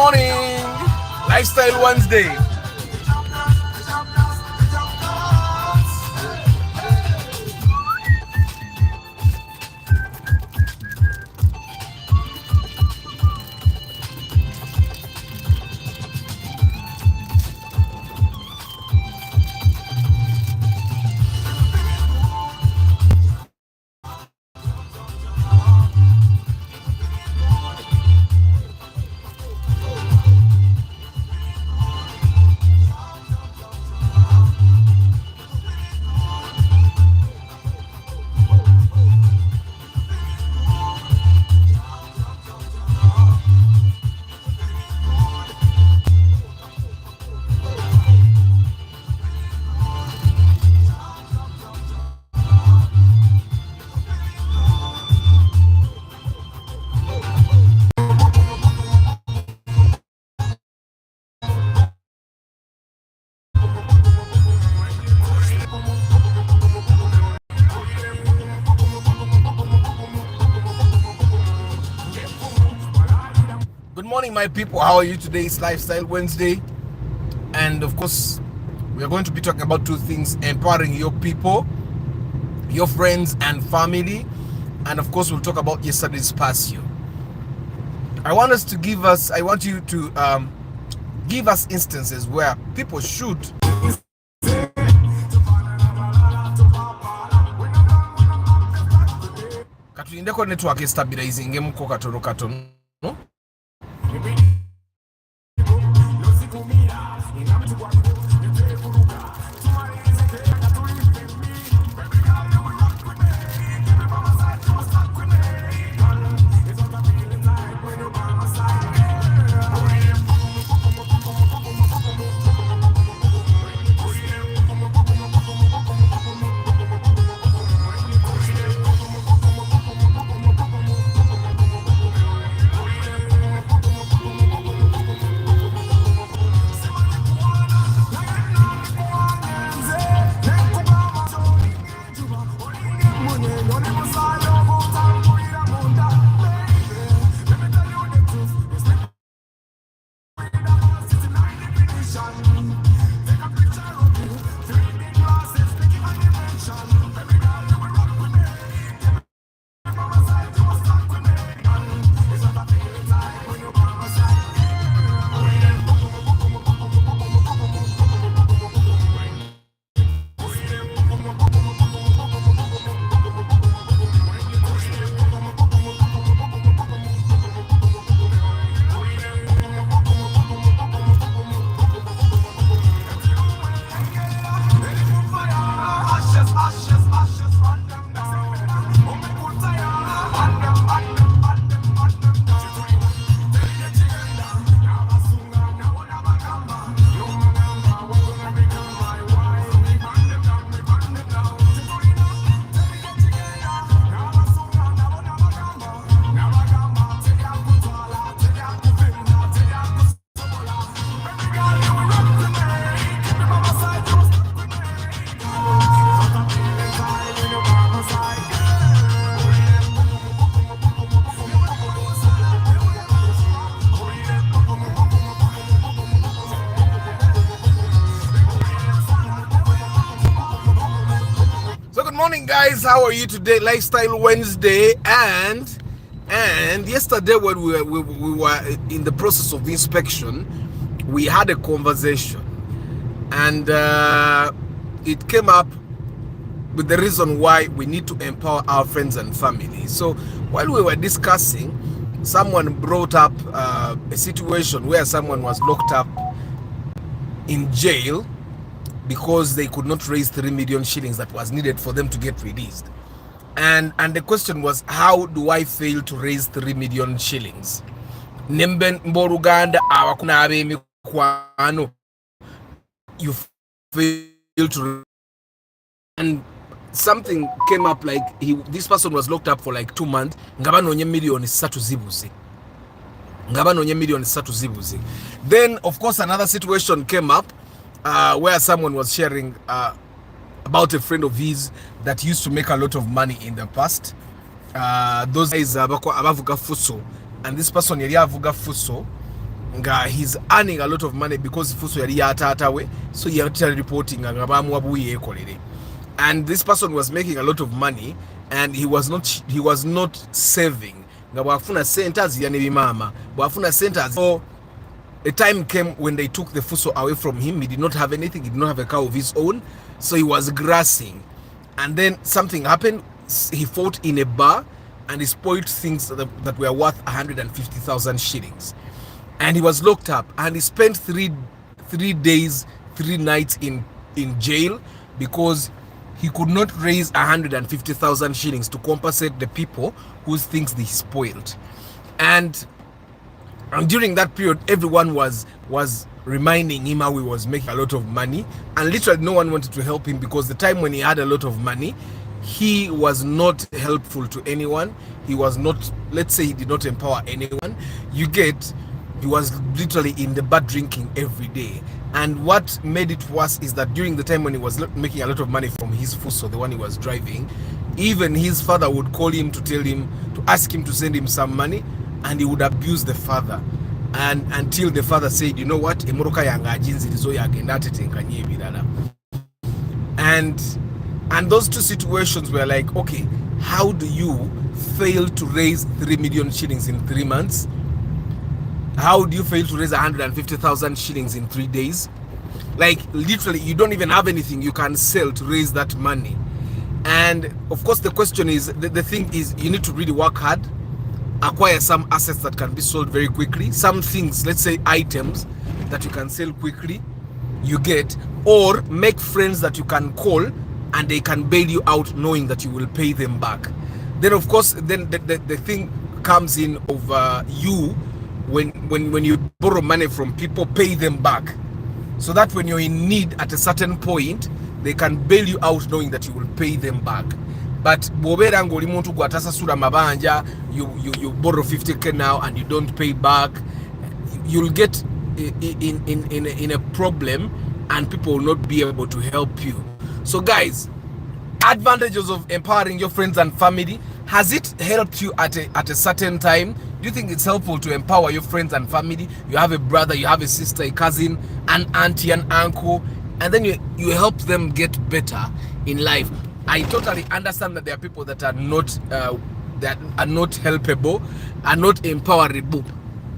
morning. Lifestyle Wednesday. Good morning, my people. How are you today? It's Lifestyle Wednesday. And of course, we are going to be talking about two things: empowering your people, your friends and family. And of course, we'll talk about yesterday's Spacio. I want you to give us instances where people should katulindeko network stabilizing muko katono katono. Morning, guys. How are you today? Lifestyle Wednesday. And yesterday when we were in the process of inspection, we had a conversation, and it came up with the reason why we need to empower our friends and family. So while we were discussing, someone brought up a situation where someone was locked up in jail because they could not raise 3 million shillings that was needed for them to get released. And the question was, how do I fail to raise 3 million shillings? Nemben Uganda awakuna abe mikwano. You fail to, and something came up like this person was locked up for like 2 months. Ngabanonye million satu zibuzi. Then of course another situation came up where someone was sharing about a friend of his that used to make a lot of money in the past. Those guys abavuga fuso, and this person yali avuga fuso he's earning a lot of money because fuso yali yataatawe, so he started reporting nga bamuwabuye ekolere. And this person was making a lot of money and he was not saving. Nga bwafuna sente azirya nebimama, bwafuna sente. So a time came when they took the fuso away from him. He did not have anything, he did not have a car of his own, so he was grassing. And then something happened. He fought in a bar and he spoiled things that were worth 150,000 shillings. And he was locked up and he spent three days, 3 nights in jail because he could not raise 150,000 shillings to compensate the people whose things they spoiled. And during that period, everyone was reminding him how he was making a lot of money, and literally no one wanted to help him because the time when he had a lot of money, he was not helpful to anyone. He was not, let's say, he did not empower anyone. He was literally in the bar drinking every day. And what made it worse is that during the time when he was making a lot of money from his fuso, the one he was driving, even his father would call him to ask him to send him some money, and he would abuse the father, and until the father said, you know what, emoroka yanga ajinzirizo yagenda atetenkanye ebirala. And those two situations were like, okay, how do you fail to raise 3 million shillings in 3 months? How do you fail to raise 150,000 shillings in 3 days? Like literally, you don't even have anything you can sell to raise that money. And of course, the question is, the thing is, you need to really work hard, acquire some assets that can be sold very quickly, some things, let's say items that you can sell quickly, you get, or make friends that you can call and they can bail you out knowing that you will pay them back. Then of course, then the thing comes in of you, when you borrow money from people, pay them back, so that when you're in need at a certain point, they can bail you out knowing that you will pay them back. But bobera ngoli muntu gwatasasula mabanja, you borrow 50k now and you don't pay back, you'll get in a problem and people will not be able to help you. So guys, advantages of empowering your friends and family. Has it helped you at a certain time? Do you think it's helpful to empower your friends and family? You have a brother, you have a sister, a cousin, an auntie, an uncle, and then you help them get better in life. I totally understand that there are people that are not helpable, are not empowerable.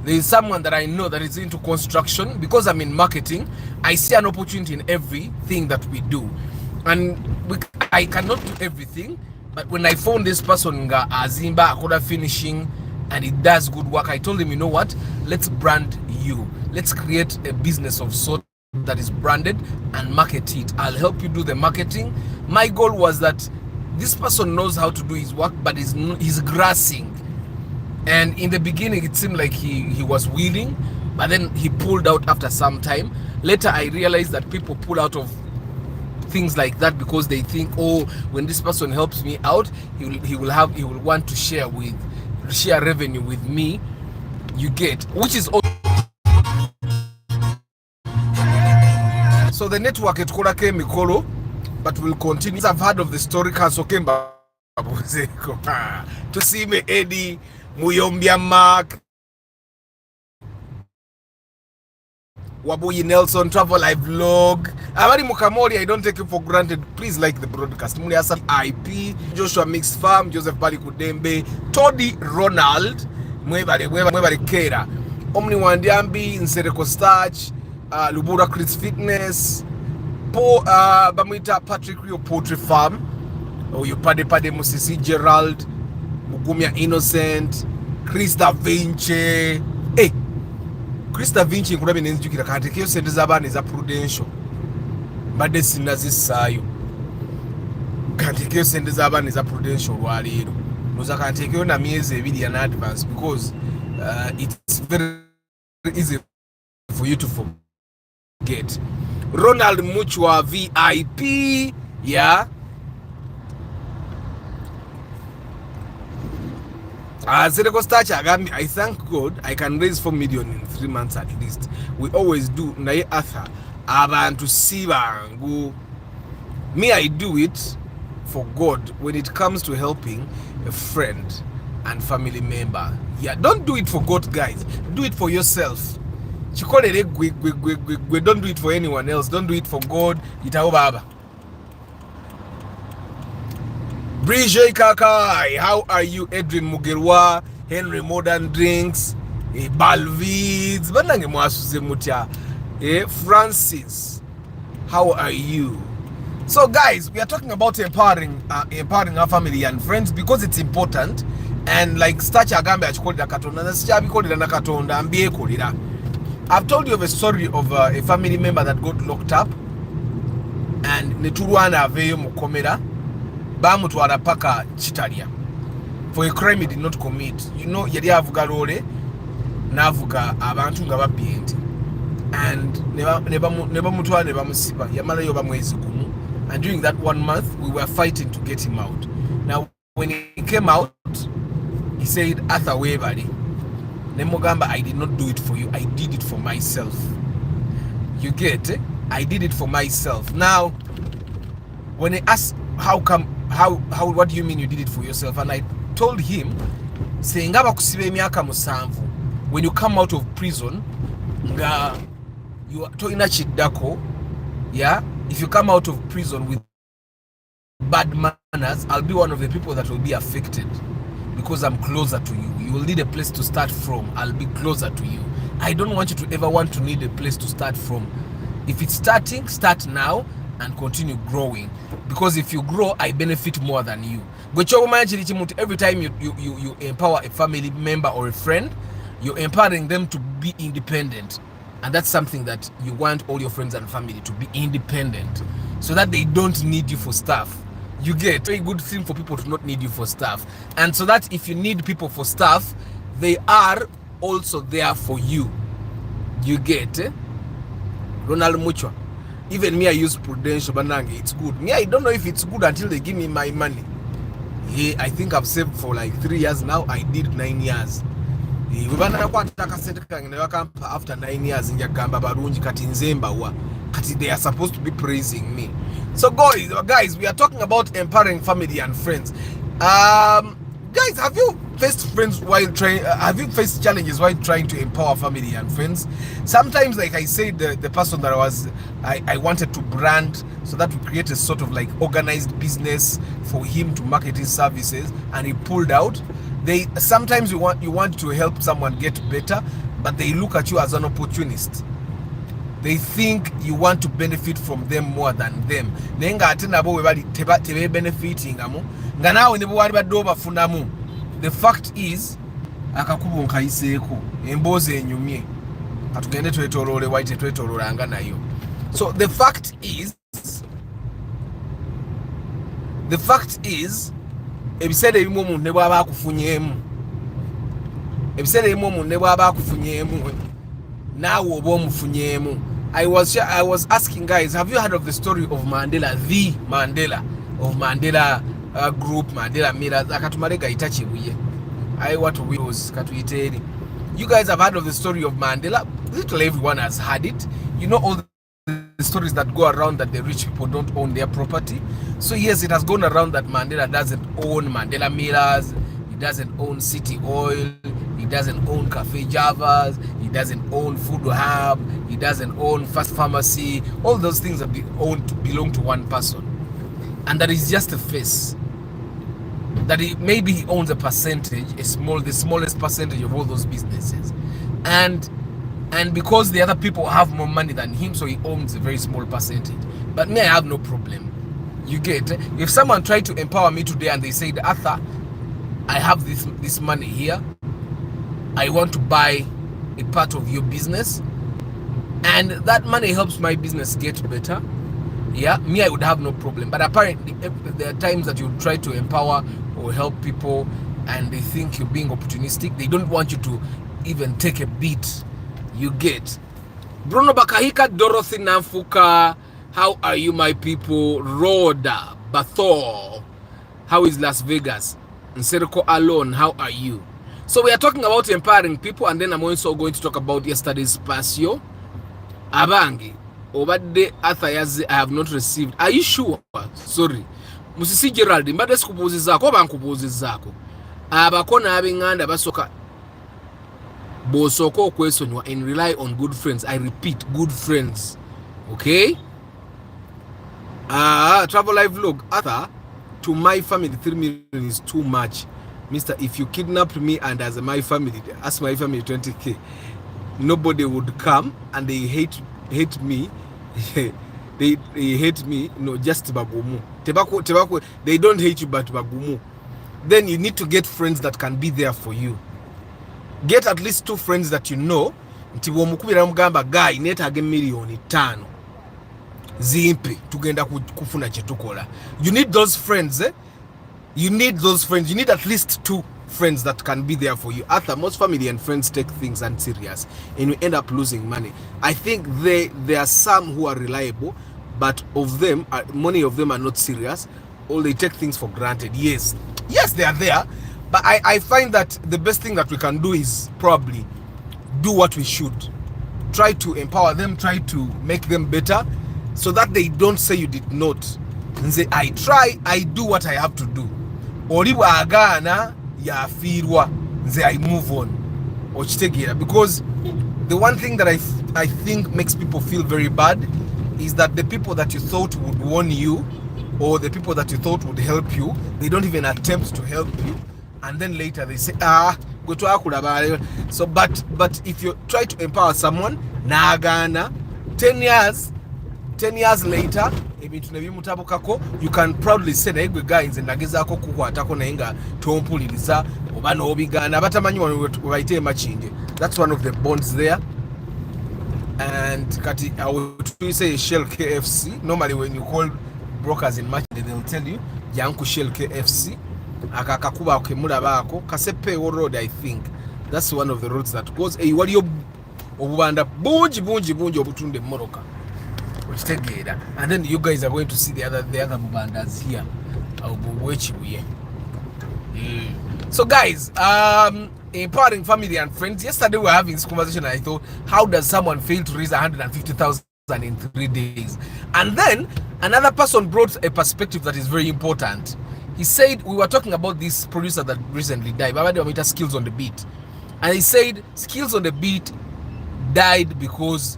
There is someone that I know that is into construction. Because I'm in marketing, I see an opportunity in everything that we do, and I cannot do everything. But when I found this person, Azimba Akoda finishing, and it does good work, I told him, you know what, let's brand you. Let's create a business of sort that is branded and market it. I'll help you do the marketing. My goal was that this person knows how to do his work, but he's grassing. And in the beginning, it seemed like he was willing, but then he pulled out after some time. Later, I realized that people pull out of things like that because they think, oh, when this person helps me out, he will want to share revenue with me. You get, which is also, so the network etukola ke mikolo, but will continue. I've heard of the story Kanso Kemba to see me Eddie Muyombia Mark Wabuyi Nelson Travel Live Vlog Abari Mukamori. I don't take it for granted. Please like the broadcast. Muliasa IP Joshua Mixed Farm, Joseph Bali Kudembe, Toddy Ronald Mwebale Kera, Omni Wandiambi, Nsereko Starch, Lubura Chris Fitness, Bamita Patrick Rio Poultry Farm, Pade Musisi Gerald, Mugumia Innocent, Chris Da Vinci. Hey, Chris Da Vinci nkulabe nenzijukira kati kiyo sente z'abaana eza Prudential mbadde sinazissaayo. Kantekeyo sente z'abaana eza Prudential olwaleero noza kantekeyo na myezi 2 in advance because it's very easy for you to forget. Ronald Muchwa VIP, yeah. I thank God I can raise 4 million in 3 months at least. We always do. Naye Arthur abantu sibangu. Me, I do it for God when it comes to helping a friend and family member. Yeah, don't do it for God, guys. Do it for yourself. Don't do it for anyone else. Don't do it for God. Itaho baba. Bridget Kakai, how are you? Edwin Mugerwa, Henry Modern Drinks, Balvids, Francis, how are you? So guys, we are talking about empowering our family and friends because it's important. And like I've told you of a story of a family member that got locked up, and Neturuana Aveyo Mukomera bamutwala paka Chitalia for a crime he did not commit. You know, yali avuga lole navuga abantu nga babienti, and neba mutwala neba musiba yamala yoba mwezi gumu. And during that 1 month we were fighting to get him out. Now when he came out, he said, Arthur Webali Nemogamba, I did not do it for you, I did it for myself. You get it? I did it for myself. Now when he asked how what do you mean you did it for yourself, and I told him, saying when you come out of prison, you are toina chidako, yeah, if you come out of prison with bad manners, I'll be one of the people that will be affected because I'm closer to you. You will need a place to start from. I'll be closer to you. I don't want you to ever want to need a place to start from. If it's starting, start now and continue growing, because if you grow, I benefit more than you. Every time you empower a family member or a friend, you're empowering them to be independent, and that's something that you want all your friends and family to be independent, so that they don't need you for stuff. You get a good thing for people to not need you for stuff, and so that if you need people for stuff, they are also there for you. You get Ronald Muchwa. Even me, I use Prudential Banange. It's good. Me, I don't know if it's good until they give me my money. I think I've saved for like 3 years now. I did 9 years. After 9 years, they are supposed to be praising me. So guys, we are talking about empowering family and friends. Guys, have you faced friends while trying? Have you faced challenges while trying to empower family and friends? Sometimes, like I said, the person that I wanted to brand, so that we create a sort of like organized business for him to market his services, and he pulled out. Sometimes you want to help someone get better, but they look at you as an opportunist. They think you want to benefit from them more than them. The fact is, so the fact is, I was asking guys, have you heard of the story of Mandela, the Mandela of Mandela group, Mandela Mirrors? You guys have heard of the story of Mandela? Literally everyone has heard it. You know all the stories that go around that the rich people don't own their property. So yes, it has gone around that Mandela doesn't own Mandela Mirrors, he doesn't own City Oil, he doesn't own Cafe Javas, he doesn't own Food Hub, he doesn't own Fast Pharmacy. All those things that belong to one person, and that is just a face. That maybe he owns a percentage, the smallest percentage of all those businesses, and because the other people have more money than him, so he owns a very small percentage. But me, I have no problem. You get, if someone tried to empower me today and they said, Arthur, I have this money here, I want to buy a part of your business, and that money helps my business get better, yeah, me, I would have no problem. But apparently there are times that you try to empower or help people and they think you're being opportunistic. They don't want you to even take a beat. You get. Bruno Bakahika, Dorothy Namfuka, how are you, my people? Rhoda Bathor, how is Las Vegas? Nseriko Alone, how are you? So we are talking about empowering people, and then I'm also going to talk about yesterday's Spacio. Abangi, obade Arthur, I have not received. Are you sure? Sorry. Musisi Gerald, mbade sikubuzi zako, oba nkubuzi zako. Abakona abinganda basoka. bw'osooka okwesonyiwa and rely on good friends. I repeat, good friends. Okay? Travel live vlog. Arthur, to my family, 3 million is too much. Mister, if you kidnapped me and as my family, ask my family 20k, nobody would come, and they hate me. they hate me, no, just bagumu. Tebako, they don't hate you, but bagumu. Then you need to get friends that can be there for you. Get at least 2 friends that you know. Nti womukubira mugamba guy neetaaga million 5 zimpe tugenda kufuna kyetukola. You need those friends, eh? You need those friends. You need at least 2 friends that can be there for you. After most family and friends take things unserious and you end up losing money. I think there are some who are reliable, but of them, many of them are not serious, or they take things for granted. Yes, they are there, but I find that the best thing that we can do is probably do what we should. Try to empower them, try to make them better, so that they don't say you did not. And say, I do what I have to do. Oliwa agana ya firwa, nze I move on. Ochitegera. Because the one thing that I think makes people feel very bad is that the people that you thought would warn you, or the people that you thought would help you, they don't even attempt to help you, and then later they say, go to akula. So but if you try to empower someone, nagana 10 years later, you can proudly say na egwe guys ndagezako kukwatako nayenga tompuliriza oba n'obigana batamanyi waite machinge. That's one of the bonds there. And kati I would say Shell KFC. Normally when you call brokers in Machinge, they'll tell you Yanku Shell KFC akakakuba okemula bako Kasepe road. I think that's one of the roads that goes waliyo obubanda bungi obutunde moroka. And then you guys are going to see the other bubandas here. So guys, empowering family and friends. Yesterday we were having this conversation and I thought, how does someone fail to raise 150,000 in 3 days? And then another person brought a perspective that is very important. He said, we were talking about this producer that recently died, Skills on the Beat, and he said Skills on the Beat died because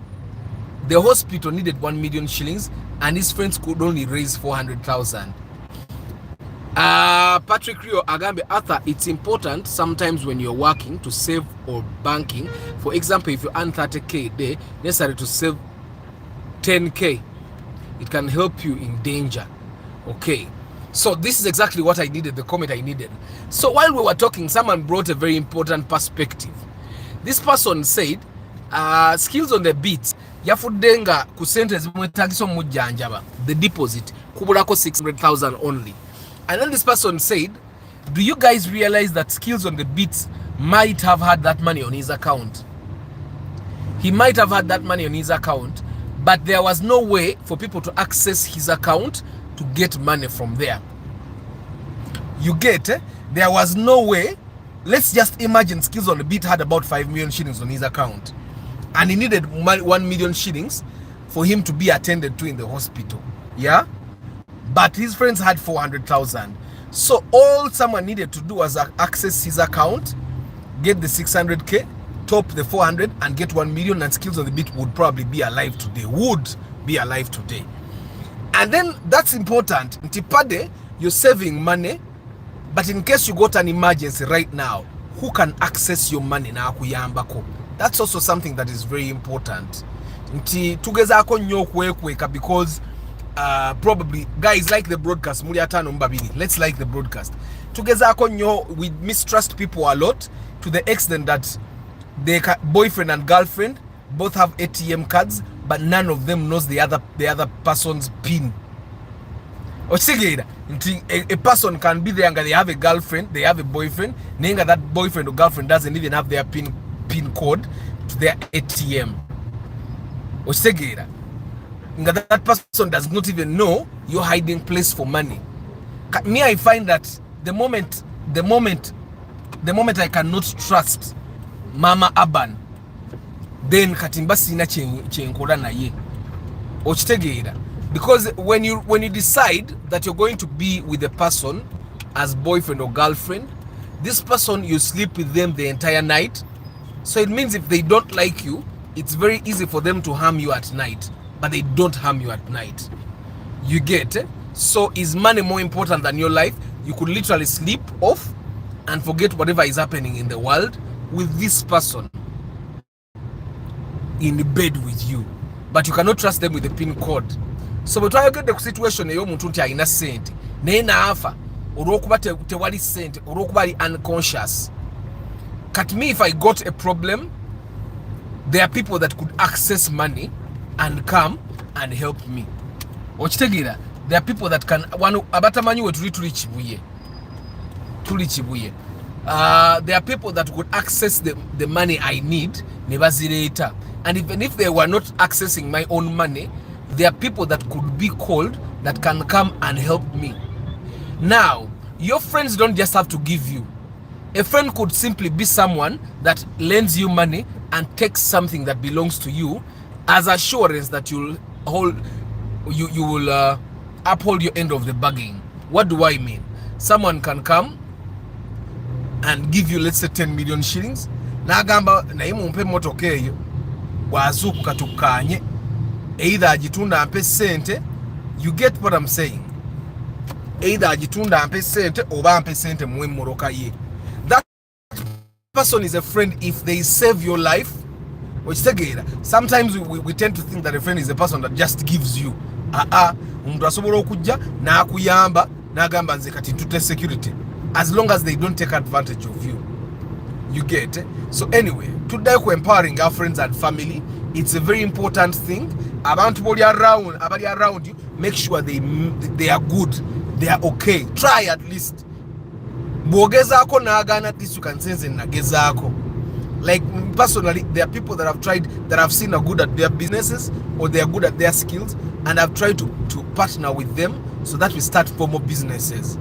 the hospital needed 1 million shillings and his friends could only raise 400,000. Patrick Rio Agambe, Arthur, it's important sometimes when you're working to save or banking. For example, if you earn 30k a day, necessary to save 10k. It can help you in danger. Okay. So this is exactly what I needed, the comment I needed. So while we were talking, someone brought a very important perspective. This person said, Skills on the Beat, yafudenga kusente zimwetagiso mujanjaba, the deposit kubulako 600,000 only. And then this person said, do you guys realize that Skills on the Beat might have had that money on his account? He might have had that money on his account, but there was no way for people to access his account to get money from there. You get, there was no way. Let's just imagine Skills on the Beat had about 5 million shillings on his account, and he needed 1 million shillings for him to be attended to in the hospital. Yeah? But his friends had 400,000. So all someone needed to do was access his account, get the 600k, top the 400, and get 1 million, and Skills on the Beat would probably be alive today. And then that's important. Ntipade, you're saving money, but in case you got an emergency right now, who can access your money na kuyambako? That's also something that is very important. Tugezako nyo kweka, because probably guys like the broadcast. Let's like the broadcast. Tugezako nyo, we mistrust people a lot to the extent that their boyfriend and girlfriend both have ATM cards, but none of them knows the other person's PIN. A person can be there and they have a girlfriend, they have a boyfriend, nenga that boyfriend or girlfriend doesn't even have their PIN code to their ATM. That person does not even know your hiding place for money. Me, I find that the moment I cannot trust Mama Aban, then katimba sina chenkola na ye. Ochitegera. Because when you decide that you're going to be with a person as boyfriend or girlfriend, this person, you sleep with them the entire night, So it means if they don't like you, it's very easy for them to harm you at night, but they don't harm you at night. You get it? So is money more important than your life? You could literally sleep off and forget whatever is happening in the world with this person in bed with you, but you cannot trust them with the pin code. So we try to get the situation eyo muntu nti alina sente naye naafa olw'okuba tewali sente olw'okuba ali unconscious. Cut me, if I got a problem, there are people that could access money and come and help me. Okitegeera, there are people that can abatamanyi we tuli kibuye. There are people that could access the money I need ne bazireeta. And even if they were not accessing my own money, there are people that could be called that can come and help me. Now, your friends don't just have to give you. A friend could simply be someone that lends you money and takes something that belongs to you as assurance that you will uphold your end of the bargain. What do I mean? Someone can come and give you, let's say, 10 million shillings. Nagamba naye mumpe motoka eyo wazuka tukanye, either ajitunda ampe sente. You get what I'm saying? Either ajitunda ampe sente oba ampe sente muwe moroka ye. That person is a friend if they save your life. Sometimes we tend to think that a friend is a person that just gives you. Omuntu asobola okujja n'akuyamba n'agamba nze kati ntute security, as long as they don't take advantage of you. You get it? So anyway, today we're empowering our friends and family. It's a very important thing. Abantu abali around you, make sure they are good, they are okay. Try at least. Bwogezako n'agaana, at least you can sense nagezako. Like personally, there are people that have tried, that have seen are good at their businesses or they are good at their skills, and I've tried to partner with them so that we start formal businesses.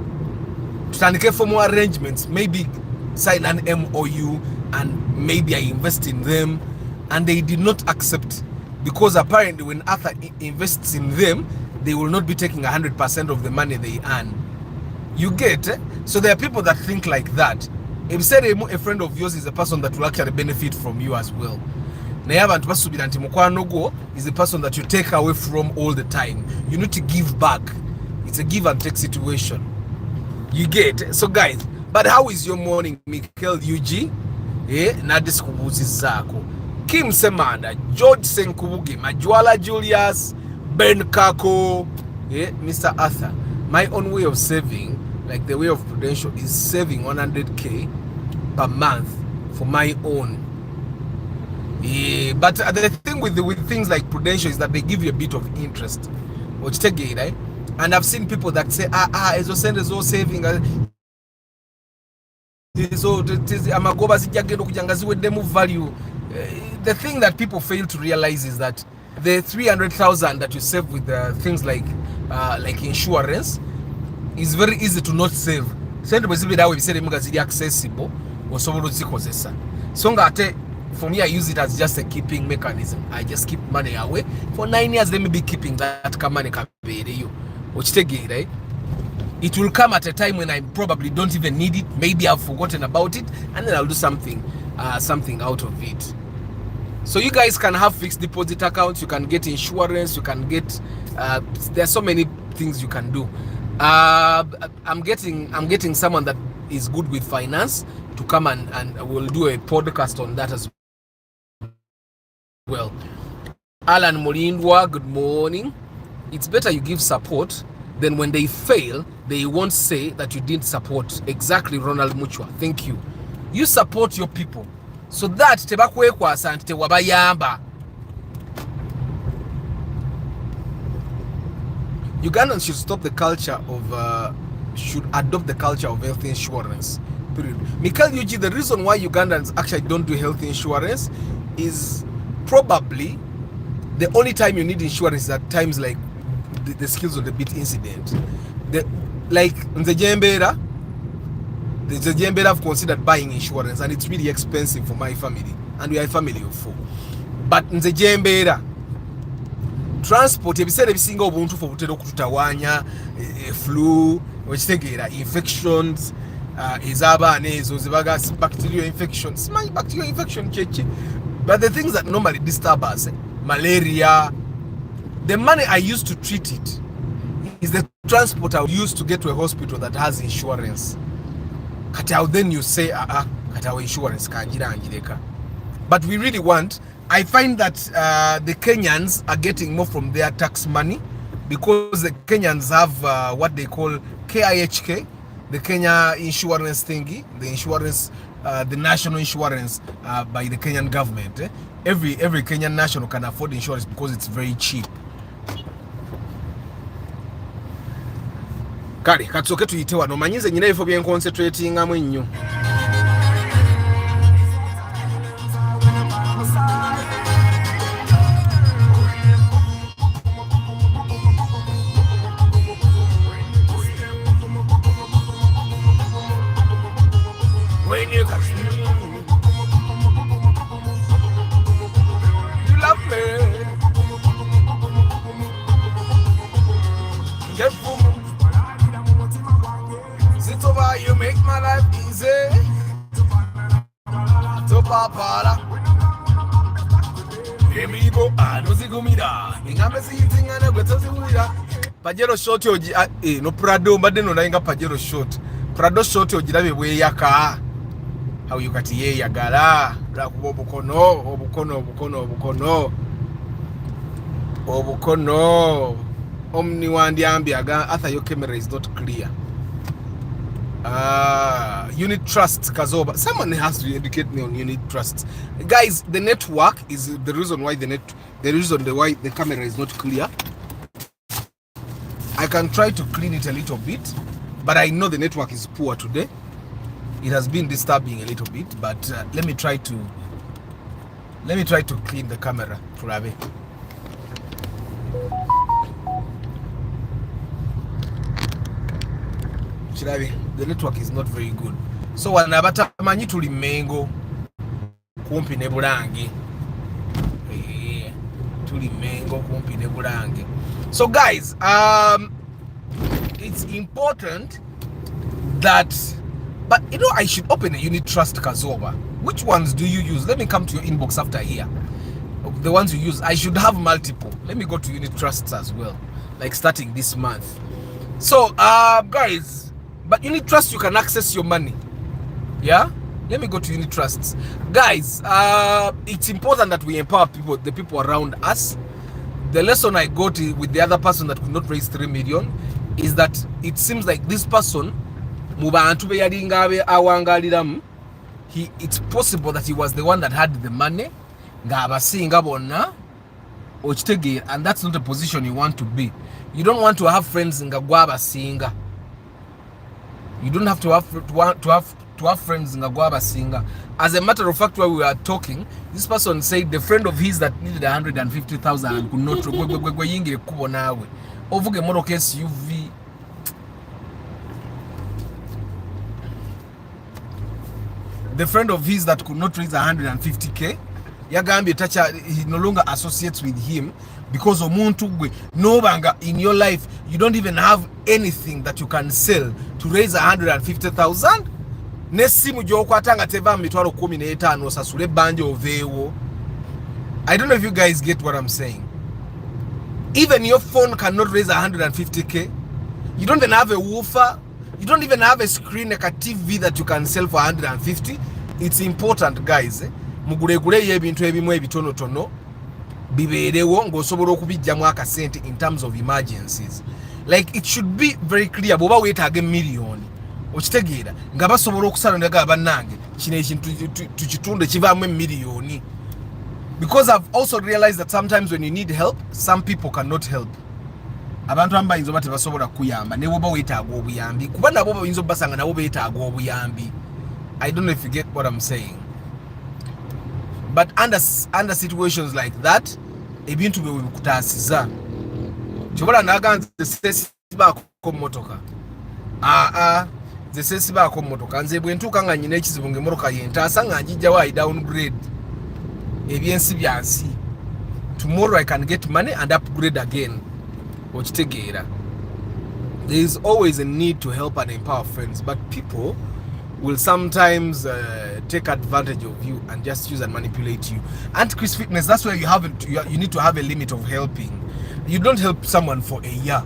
Tutandike formal arrangements, maybe sign an MOU, and maybe I invest in them, and they did not accept, because apparently when Arthur invests in them, they will not be taking 100% of the money they earn. You get it? So there are people that think like that. If you say a friend of yours is a person that will actually benefit from you as well. Nayabantu basubira nti mukwano gwo is a person that you take away from all the time. You need to give back. It's a give and take situation. You get it? So guys, but how is your morning, Michael UG? Nadisikubuzizaako. Kim Semanda, George Senkubuge, Majwala Julius, Ben Kako, Mr. Arthur. My own way of saving, like the way of Prudential, is saving 100k per month for my own. But the thing with things like Prudential is that they give you a bit of interest. Which take it, right? And I've seen people that say, ezo send ezo saving. Value. The thing that people fail to realize is that the 300,000 that you save with things like insurance is very easy to not save. Accessible or so for me, I use it as just a keeping mechanism. I just keep money away for 9 years. Let me be keeping that money. Right? It will come at a time when I probably don't even need it. Maybe I've forgotten about it, and then I'll do something out of it. So you guys can have fixed deposit accounts. You can get insurance. You can get. There's so many things you can do. I'm getting someone that is good with finance to come and we'll do a podcast on that as well. Alan Molindwa, good morning. It's better you give support than when they fail, they won't say that you didn't support. Exactly, Ronald Muchwa. Thank you. You support your people so that tebakwekwa sante wabayamba. Ugandans should stop the culture of should adopt the culture of health insurance. Period. Michael Yuji, the reason why Ugandans actually don't do health insurance is probably the only time you need insurance is at times like the skills of the beat incident. Like in the Jembera have considered buying insurance, and it's really expensive for my family, and we are a family of 4. But in the Jembera, transport ebiseera ebisinga obuntu fo butera okututawanya flu, infections, Izaba nezo zibaga bacterial infection. Small bacterial infection chechi. But the things that normally disturb us, malaria, the money I used to treat it is the transport I used to get to a hospital that has insurance. Katao then you say, katao insurance kanjira anjireka. But we really want, I find that the Kenyans are getting more from their tax money because the Kenyans have what they call KIHK, the Kenya insurance thingy, the insurance, the national insurance by the Kenyan government. Every Kenyan national can afford insurance because it's very cheap. Kale katsoke tuyitewa no manyize nyina ifo byen concentrating amwenyo. When you catch me, you love me. Sit over, you make my life easy. To papala. Emigo anozigumira. Ingamesi yitingana gwetozigumira. Pajero short oji no Prado mbade no nainga Pajero short. Prado short oji labe bwe yaka. How you kati ye yagala. Obukono. Omni wandi ambiaga. Atha your camera is not clear. Unit trust Kazoba. Someone has to educate me on unit trust. Guys, the network is the reason why why the camera is not clear. I can try to clean it a little bit, but I know the network is poor today. It has been disturbing a little bit, but let me try to clean the camera. The network is not very good. So wanabatamanyi tuli Mengo kumpi ne Bulange. Tuli Mengo kumpi ne Bulange. So guys, it's important that, but you know, I should open a unit trust Kazoba. Which ones do you use? Let me come to your inbox after here. The ones you use, I should have multiple. Let me go to unit trusts as well, like starting this month. So guys, but unit trust, you can access your money. Yeah, let me go to unit trusts. Guys, it's important that we empower people, the people around us. The lesson I got with the other person that could not raise 3 million is that it seems like this person, it's possible that he was the one that had the money, and that's not a position you want to be. You don't want to have friends in Gagwaba Singa. You don't have to have friends in Gagwaba Singa. As a matter of fact, while we were talking, this person said the friend of his that needed 150,000 and could not ovuge moto SUV. The friend of his that could not raise 150k, Yagambi Tacha, he no longer associates with him because omuntu gwe no banga in your life you don't even have anything that you can sell to raise 150,000. Nesimu jokwatanga teva mitwalo 15 osasule banje ovewo. I don't know if you guys get what I'm saying. Even your phone cannot raise 150k. You don't even have a woofer. You don't even have a screen, like a TV that you can sell for 150. It's important, guys. Muguregure yebintu ebimu ebitono tono biberewo ngosobola okubijjamu akasente in terms of emergencies. Like it should be very clear boba weetaaga million okitegeera nga basobola okusalandaga bannange kino ekintu tukitunde kivaamu million. Because I've also realized that sometimes when you need help, some people cannot help. Abantu ambayinza bate basobola kuyamba ne boba weetaaga obuyambi kuba nabo bayinza basanga nabo beetaaga obuyambi. I don't know if you get what I'm saying. But under situations like that, ebintu bwe bikutaasiza chobola naganze sesi bako motoka ze sesi bako motoka nze bwe ntuka nga nyine ekizibu ng'emmotoka yentaasa nga njijja wa downgrade ebyensi byansi. Tomorrow I can get money and upgrade again. Okitegeera, there is always a need to help and empower friends, but people will sometimes take advantage of you and just use and manipulate you. And Chris Fitness, that's where you need to have a limit of helping. You don't help someone for a year.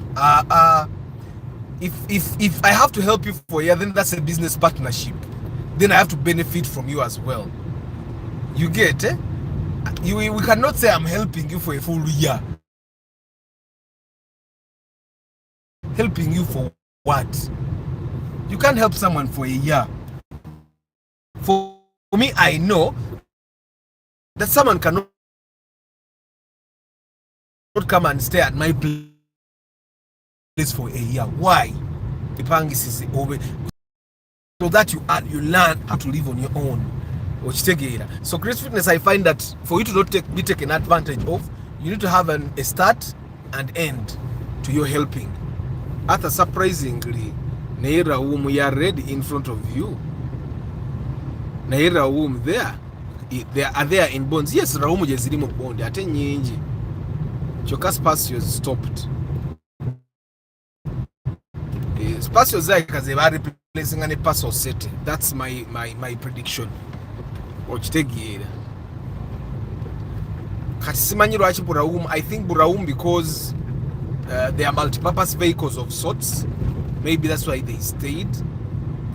If I have to help you for a year, then that's a business partnership. Then I have to benefit from you as well. You get it? We cannot say I'm helping you for a full year. Helping you for what? You can't help someone for a year. For me, I know that someone cannot come and stay at my place for a year. Why? The pangis is over, so that you learn how to live on your own. So Chris Fitness, I find that for you to not be taken advantage of, you need to have a start and end to your helping. After surprisingly, Naira whom we are ready in front of you. Naira whom they are there in bonds. Yes, Raumu jezilimo bond. Ate nyingi. Choka Spacio stopped. Spacio zai kaze ba replacing an paso setting. That's my prediction. Ochitegira. Katisimanyiro achi Buraum. I think Buraum because they are multi-purpose vehicles of sorts. Maybe that's why they stayed,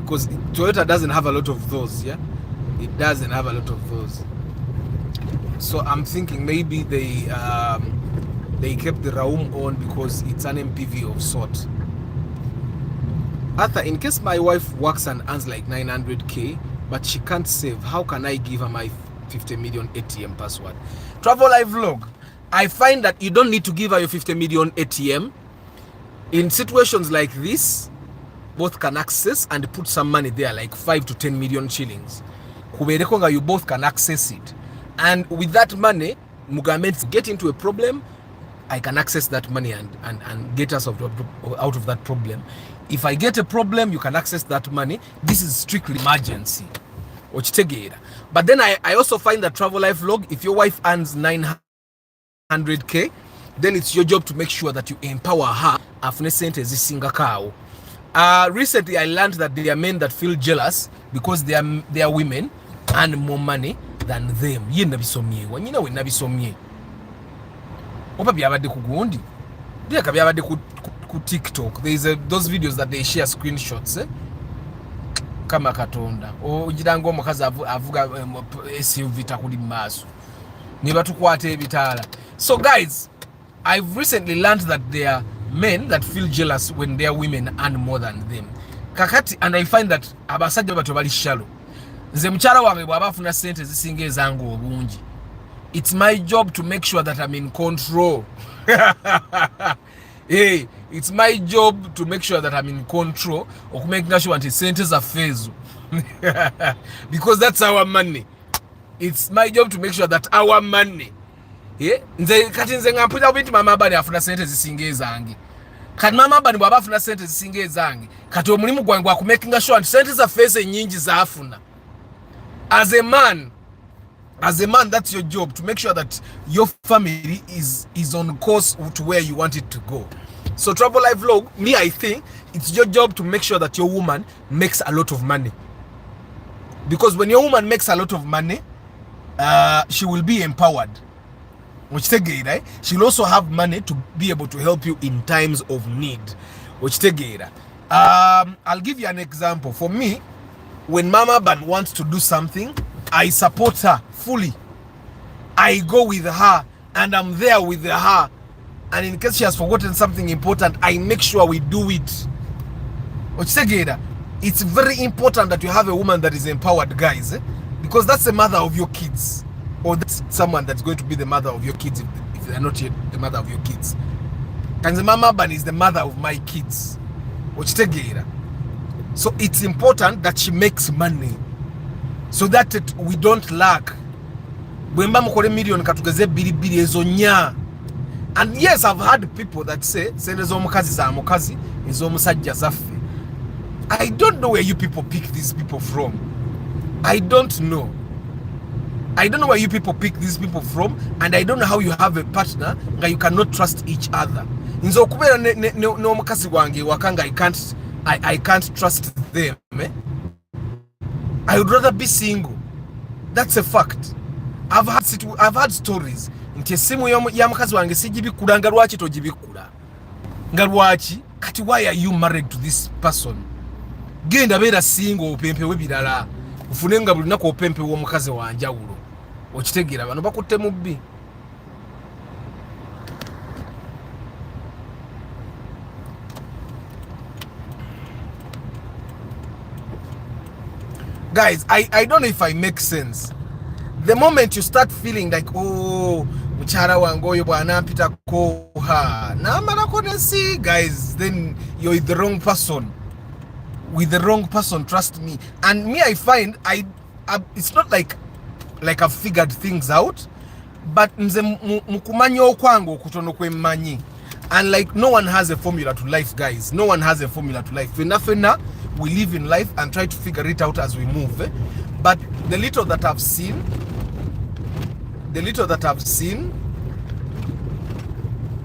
because Toyota doesn't have a lot of those. Yeah, it doesn't have a lot of those. So I'm thinking maybe they kept the Raum on because it's an MPV of sort. Arthur, in case my wife works and earns like 900k, but she can't save, how can I give her my 50 million ATM password? Travel Live Vlog. I find that you don't need to give her your 50 million ATM. In situations like this, both can access and put some money there, like 5 to 10 million shillings. You both can access it. And with that money, Mugamets get into a problem, I can access that money and get us out of that problem. If I get a problem, you can access that money. This is strictly emergency. But then I also find that Travel Life Vlog, if your wife earns 900k, then it's your job to make sure that you empower her. Recently I learned that there are men that feel jealous because they are women and more money than them. TikTok, there is those videos that they share screenshots. Kama katonda ojirango omukazi avuga SUV takuli maso niba tukwate ebitala. So guys, I've recently learned that there are men that feel jealous when their women earn more than them. Kakati, and I find that abasajja bato bali shallow. Nze mchara wange bwabafuna sente zisinga ezangu obungi. It's my job to make sure that I'm in control. Hey, it's my job to make sure that I'm in control of making sure that sentes are fezu. Because that's our money. It's my job to make sure that our money. Yeah? Kati nze ngampita binti mama bani afuna sente zisinga ezange. Kati mama bani bwaba afuna sente zisinga ezange. Kati omulimu gwange gwa making sure that sente za feze nyingi za afuna. As a man, that's your job, to make sure that your family is on course to where you want it to go. So Travel Life Vlog, me, I think it's your job to make sure that your woman makes a lot of money. Because when your woman makes a lot of money, she will be empowered. Which right? She'll also have money to be able to help you in times of need. Which I'll give you an example. For me, when Mama Ban wants to do something, I support her fully. I go with her and I'm there with her. And in case she has forgotten something important, I make sure we do it. It's very important that you have a woman that is empowered, guys. Because that's the mother of your kids. Or that's someone that's going to be the mother of your kids if they're not yet the mother of your kids. And the Mama Ban is the mother of my kids. So it's important that she makes money, so that we don't lack. And yes, I've heard people that say I don't know where you people pick these people from. I don't know where you people pick these people from, and I don't know how you have a partner that you cannot trust each other. I can't trust them. I would rather be single. That's a fact. I've had stories nti esimu ya mukazi wange sijibikula nga lwaki tojibikula nga lwaki kati why are you married to this person genda beera single opempewe birala ufune nga buli nako opempewe omukazi wanjawulo okitegeera bano bakutte mubbi. Guys, I don't know if I make sense. The moment you start feeling like, oh, mchara wangoyo bwana mpita koha na mara konesi, guys, then you're with the wrong person. With the wrong person, trust me. And me, I find it's not like I've figured things out, but mze mukumanyo kwangu kutono kwe manyi. And like no one has a formula to life, guys. No one has a formula to life. Fena we live in life and try to figure it out as we move. But the little that I've seen,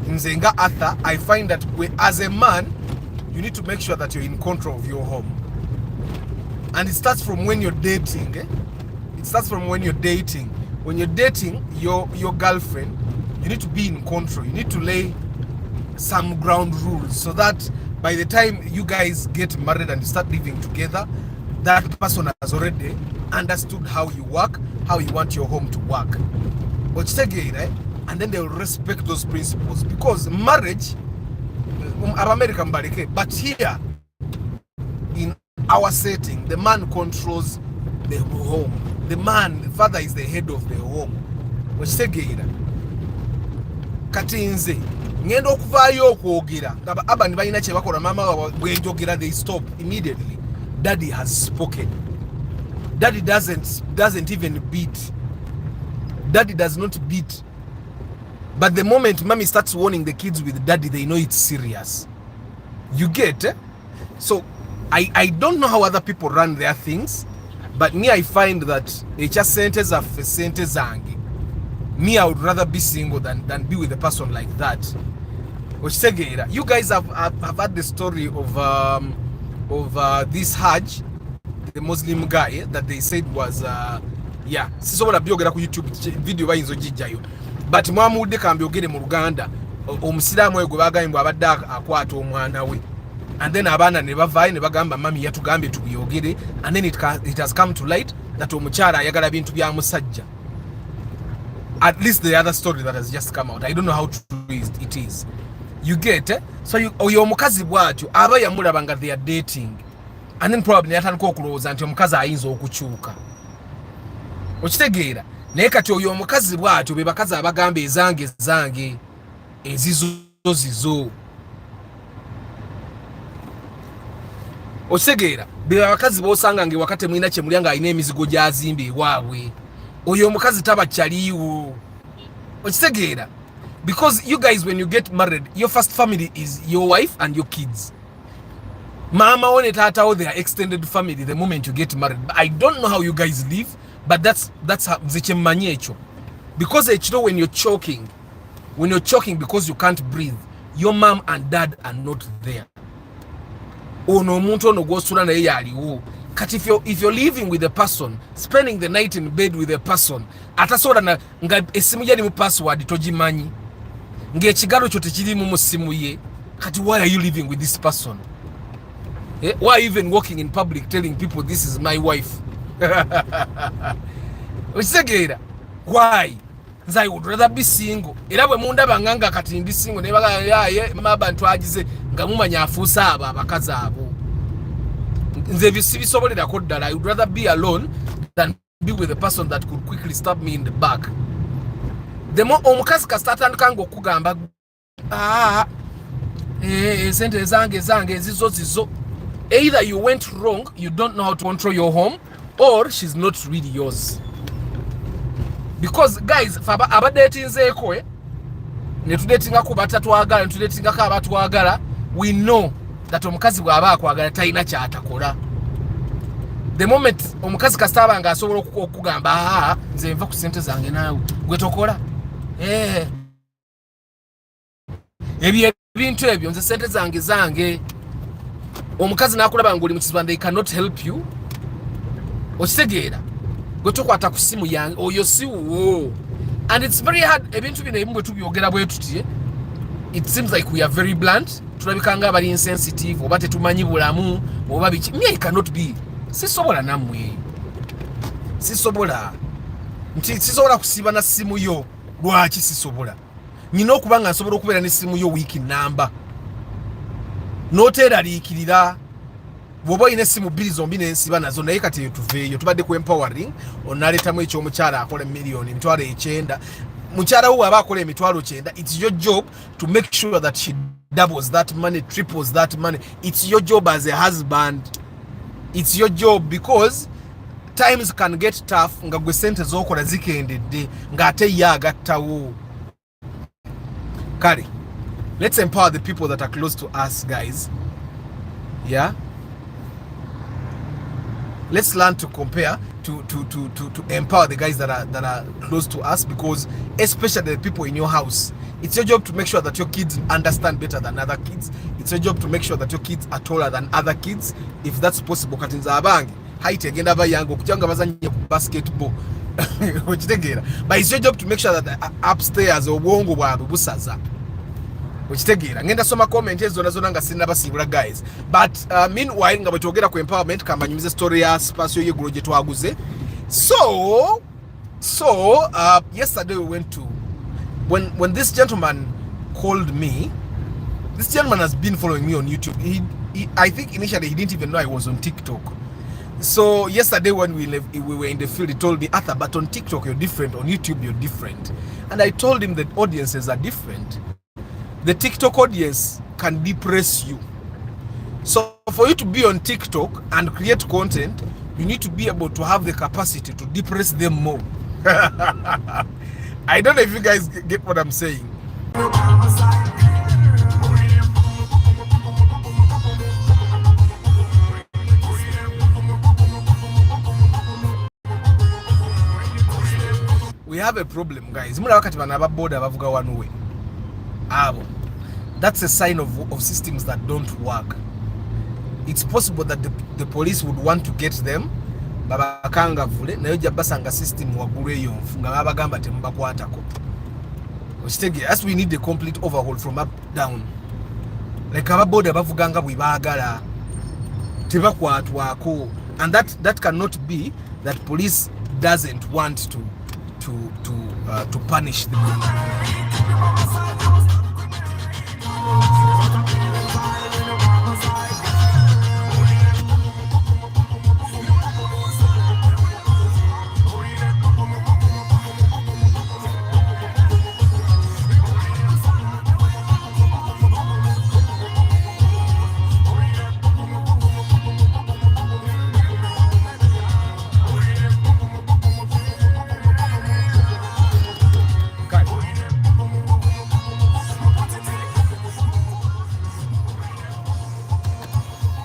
Nzenga Arthur, I find that as a man, you need to make sure that you're in control of your home. And it starts from when you're dating. It starts from when you're dating. When you're dating your girlfriend, you need to be in control. You need to lay some ground rules so that by the time you guys get married and start living together, that person has already understood how you work, how you want your home to work. And then they will respect those principles, because marriage, American barricade, but here in our setting, the man controls the home. The father is the head of the home. Katinze ngendo okuvayo okwogera abandi balina kye bakola mama bwenjogera, they stop immediately. Daddy has spoken. Daddy doesn't even beat. Daddy does not beat. But the moment mommy starts warning the kids with daddy, they know it's serious. You get? So I don't know how other people run their things, but me, I find that it's just sentence after sentence zangi. Me, I would rather be single than be with a person like that. You guys have had the story of this Hajj, the Muslim guy that they said was yeah, sisobola byogera ku YouTube video bayinzo jijjayo, but mwamude kambyogere mu Uganda omusiramu ego bagambye abadde akwata omwana we, and then abaana ne bavayo ne bagamba mami yatugambye tubiyogere, and then it has come to light that omukyala ayagala bintu bya musajja. At least the other story that has just come out, I don't know how true it is. You get? So oyo omukazi bwatyo aba yamulabanga they are dating, and then probably yatandika okulowooza nti omukazi ayinza okukyuka. Okitegeera? Naye kati oyo omukazi bwatyo be bakazi abagamba ezange ezizo. Okitegeera? Be bakazi bosanga nge wakati mwina kye mulyanga ayina emizigo gyazimba ewaabwe. Oyo omukazi tabakyaliwo. Okitegeera? Because you guys, when you get married, your first family is your wife and your kids. Mama one tata or their extended family the moment you get married. I don't know how you guys live, but that's how zichemmanyecho. Because when you're choking because you can't breathe, your mom and dad are not there. Oh no, muntu no go sura na yaliwo. Kat if you're living with a person, spending the night in bed with a person, atasoda na nga esimu yali mu password tojimanyi. Nge chigalo chote chiri mu musimu ye. Kati why are you living with this person? Why are you even walking in public telling people this is my wife? Why? I would rather be single. Era bwe mundaba nganga kati ndi single ne baga yaye mabantu agize nga mumanya afusa aba bakazi abo. Nze bisobolera ko ddala. I would rather be alone than be with a person that could quickly stab me in the back. The more omukazi ka start and okugamba sente zange zizo. Either you went wrong, you don't know how to control your home, or she's not really yours. Because guys, faba abadating zeko ne tudatinga ku batatwagala ne tudatinga ka abatwagala, we know that omukazi bwaba akwagala talina kyatakola. The moment omukazi kastaba nga asobola okugamba nze nva ku sente zange naawe gwe tokola ebintu ebyo nze sente zange omukazi nakulaba ngoli mu kizibanda, they cannot help you. Osegera gwe tokwata ku simu yange oyo si wo. And it's very hard ebintu bino ebimu bwe tubyogera bwe tuti it seems like we are very blunt, tulabika nga abali insensitive oba tetumanyi bulamu oba biki. Me I cannot be, sisobola namwe, sisobola kusiba na simu yo. Lwaki sisobola? Nyina okuba nga nsobola okubeera ne simu yo wiiki namba noteeraliikirira. Bw'oba olina essimu bbiri zombi n'ensiba nazo, naye kati eyo tuveeyo, tubadde ku empowering. Onaleetamu eky'omukyala akola miliyoni emitwalo 9. Mukyala wo aba akola emitwalo 9. It's your job to make sure that she doubles that money, triples that money. It's your job as a husband. It's your job, because times can get tough nga gwe sente z'okola zikendedde ng'ate ye agattawo. Kale, let's empower the people that are close to us, guys. Yeah, let's learn to compare, to empower the guys that are close to us, because especially the people in your house, it's your job to make sure that your kids understand better than other kids. It's your job to make sure that your kids are taller than other kids, if that's possible. Kati nze abange height egenda bayange okujanga bazanye ku basketball okitegeera, but it's your job to make sure that upstairs obwongo bwabwe busaza. Okitegeera, ngenda soma comment ezo zonna nga sinna basibula guys. But meanwhile nga bwe twogera ku empowerment, kambanyumize story ya Spacio y'eggulo gye twaguze. So yesterday we went to, when this gentleman called me. This gentleman has been following me on YouTube. I think initially he didn't even know I was on TikTok. So yesterday when we were in the field, he told me, Arthur, but on TikTok you're different, on YouTube you're different. And I told him that audiences are different. The TikTok audience can depress you. So for you to be on TikTok and create content, you need to be able to have the capacity to depress them more. I don't know if you guys get what I'm saying. We have a problem, guys. That's a sign of systems that don't work. It's possible that the police would want to get them, system as we need the complete overhaul from up down. Like and that cannot be that police doesn't want to punish them.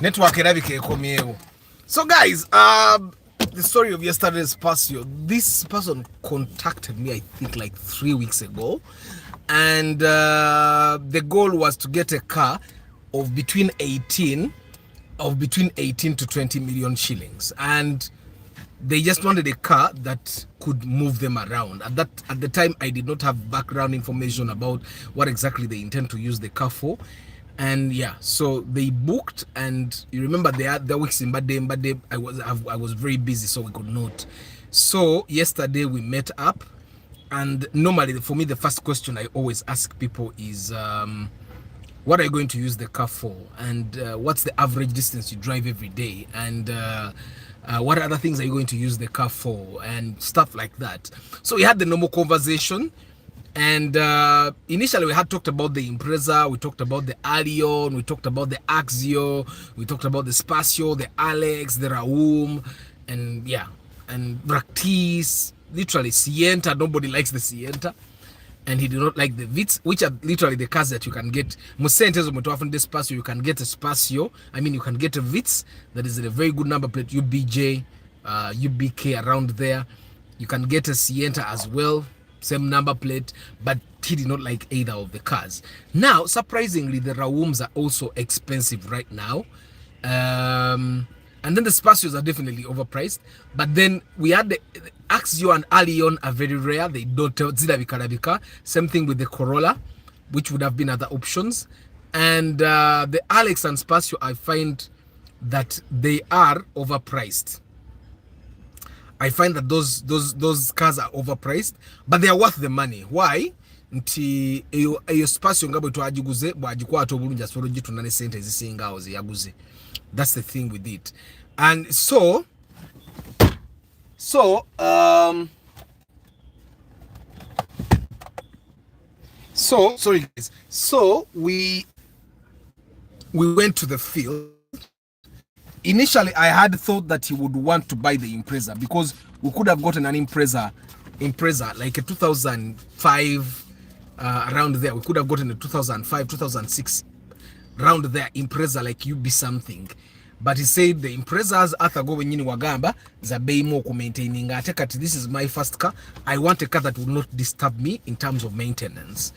Network erabika ekomyewo. So guys, the story of yesterday's Spacio. This person contacted me, I think like 3 weeks ago, and the goal was to get a car of between 18 to 20 million shillings, and they just wanted a car that could move them around. At the time, I did not have background information about what exactly they intend to use the car for. And yeah, so they booked, and you remember the weeks in Mbade I was very busy, so we could not. So yesterday we met up, and normally for me the first question I always ask people is what are you going to use the car for, and what's the average distance you drive every day, and what other things are you going to use the car for, and stuff like that. So we had the normal conversation. And initially we had talked about the Impreza, we talked about the Allion, we talked about the Axio, we talked about the Spacio, the Alex, the Raum, and yeah, and Bractis, literally Sienta. Nobody likes the Sienta, and he did not like the Vitz, which are literally the cars that you can get. Musentes of the Spacio, you can get a Spacio. I mean, you can get a Vitz that is a very good number plate, UBJ, UBK around there. You can get a Sienta as well, same number plate, but he did not like either of the cars. Now, surprisingly, the Raums are also expensive right now. And then the Spacios are definitely overpriced. But then we had the Axio and Allion are very rare. They don't zidabika. Same thing with the Corolla, which would have been other options. And the Alex and Spacio, I find that they are overpriced. I find that those cars are overpriced, but they are worth the money. Why? Nti eyo Spacio ngabo twagiguze bwagikwato bulungi asoro gitunda ne sente ezisingawo ziyaguze. That's the thing with it. And so sorry guys. So we went to the field. Initially, I had thought that he would want to buy the Impreza because we could have gotten an Impreza like a 2005 around there. We could have gotten a 2005, 2006 around there Impreza like UB something. But he said the Imprezas athago wenyini wagamba za bei mo ku maintaining ate this is my first car. I want a car that will not disturb me in terms of maintenance.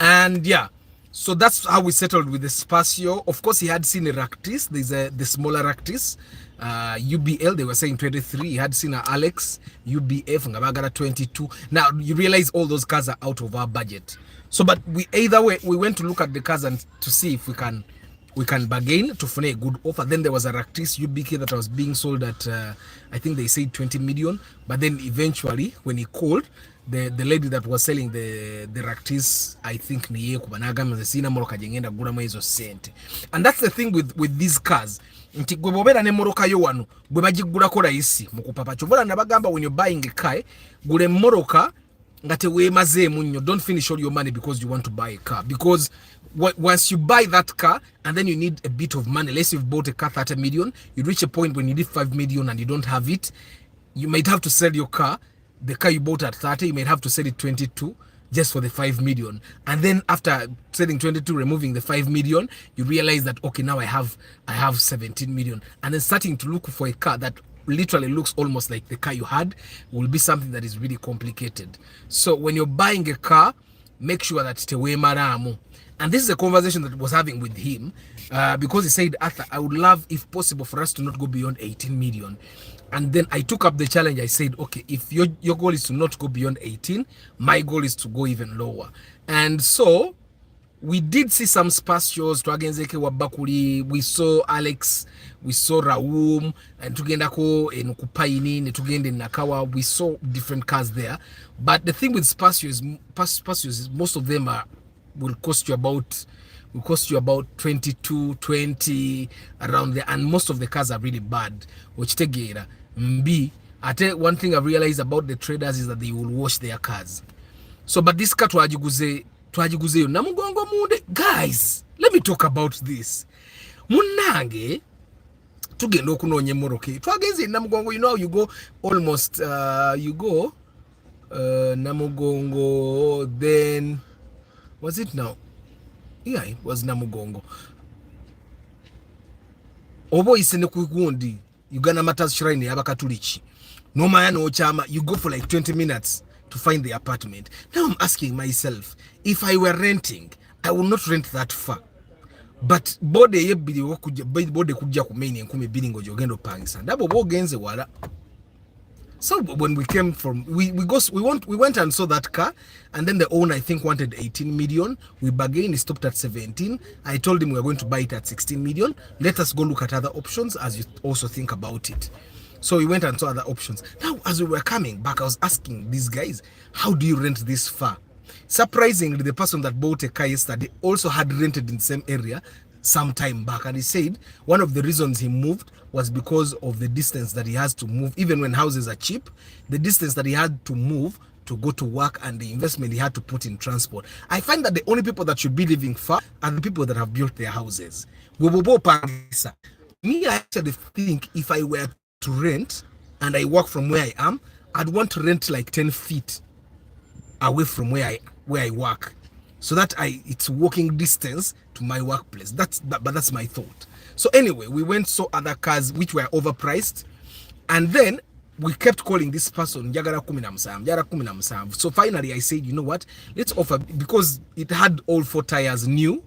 And yeah, so that's how we settled with the Spacio. Of course, he had seen a Ractis. There's the smaller Ractis, UBL. They were saying 23. He had seen a Alex, UBF, Ngabagara 22. Now you realize all those cars are out of our budget. So, but we either way we went to look at the cars and to see if we can bargain to find a good offer. Then there was a Ractis UBK that was being sold at I think they said 20 million. But then eventually, when he called, the lady that was selling the Ractis, I think niye kubanaga sina moroka jengenda gura mwezo sente. And that's the thing with these cars. Nti gwe bobera ne moroka yo wano gwe bagigura ko raisi mukupapa chobola nabagamba when you're buying a car gure moroka ngate we maze munyo. Don't finish all your money because you want to buy a car, because once you buy that car and then you need a bit of money, let's say you've bought a car 30 million, you reach a point when you need 5 million and you don't have it, you might have to sell your car. The car you bought at 30, you might have to sell it 22 just for the 5 million. And then after selling 22, removing the 5 million, you realize that, okay, now I have 17 million. And then starting to look for a car that literally looks almost like the car you had will be something that is really complicated. So when you're buying a car, make sure that tewe maramu. And this is a conversation that I was having with him because he said, Arthur, I would love, if possible, for us to not go beyond 18 million. And then I took up the challenge. I said, okay, if your goal is to not go beyond 18, my goal is to go even lower. And so we did see some Spacios, Twagenzeke Wabakuri, we saw Alex, we saw Raum, and Tugendako in Kupaini, Tugende Nakawa, we saw different cars there. But the thing with Spacios is most of them will cost you about 22, 20 around there, and most of the cars are really bad. Which tegera mbi ate one thing I've realized about the traders is that they will wash their cars. So but this car twagiguze yo namugongo munde. Guys, let me talk about this. Munange tugenda okunoonya moroke twagenze namugongo. You know, you go almost Namugongo, then was it now? Yeah, it was Namugongo. Obo isene kugundi Uganda Matters Shrine Abakatulichi. No man no chama, you go for like 20 minutes to find the apartment. Now I'm asking myself, if I were renting, I would not rent that far. But bode yebidi okuja bode kujja kumeni enkumi bbiri ng'ogenda opangisa. Ndabo bogenze wala. So when we came from, we went and saw that car, and then the owner I think wanted 18 million. We bargained, he stopped at 17. I told him we were going to buy it at 16 million. Let us go look at other options as you also think about it. So we went and saw other options. Now, as we were coming back, I was asking these guys, how do you rent this far? Surprisingly, the person that bought a car yesterday also had rented in the same area some time back, and he said one of the reasons he moved was because of the distance that he has to move. Even when houses are cheap, the distance that he had to move to go to work and the investment he had to put in transport. I find that the only people that should be living far are the people that have built their houses. Me, I actually think if I were to rent and I work from where I am, I'd want to rent like 10 feet away from where I work, so that it's walking distance to my workplace. But that's my thought. So anyway, we went saw other cars which were overpriced, and then we kept calling this person Jagara Kuminam. So finally I said, you know what, let's offer, because it had all 4 tires new,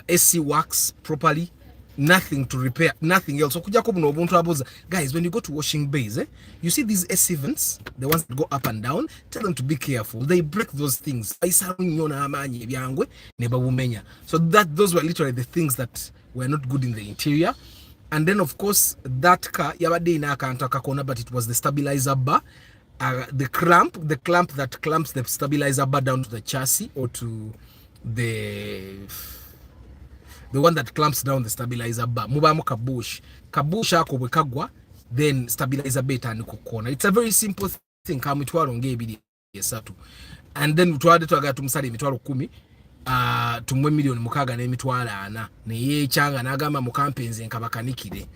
AC works properly, nothing to repair, nothing else. So guys, when you go to washing bays, you see these AC vents, the ones that go up and down, tell them to be careful. They break those things. So that those were literally the things that were not good in the interior. And then of course that car, but it was the stabilizer bar. The clamp that clamps the stabilizer bar down to the chassis or to the one that clamps down the stabilizer bar. Mubamu kabush ako bwekagwa, then stabilizer beta and corner. It's a very simple thing. Kamitwalo ngebidi yesatu. And then mutwade twaga tumusali emitwalo 10 tumwe million mukaga n'emitwalo 4 ne yechanga nagamba mukampenzi nkabakanikire.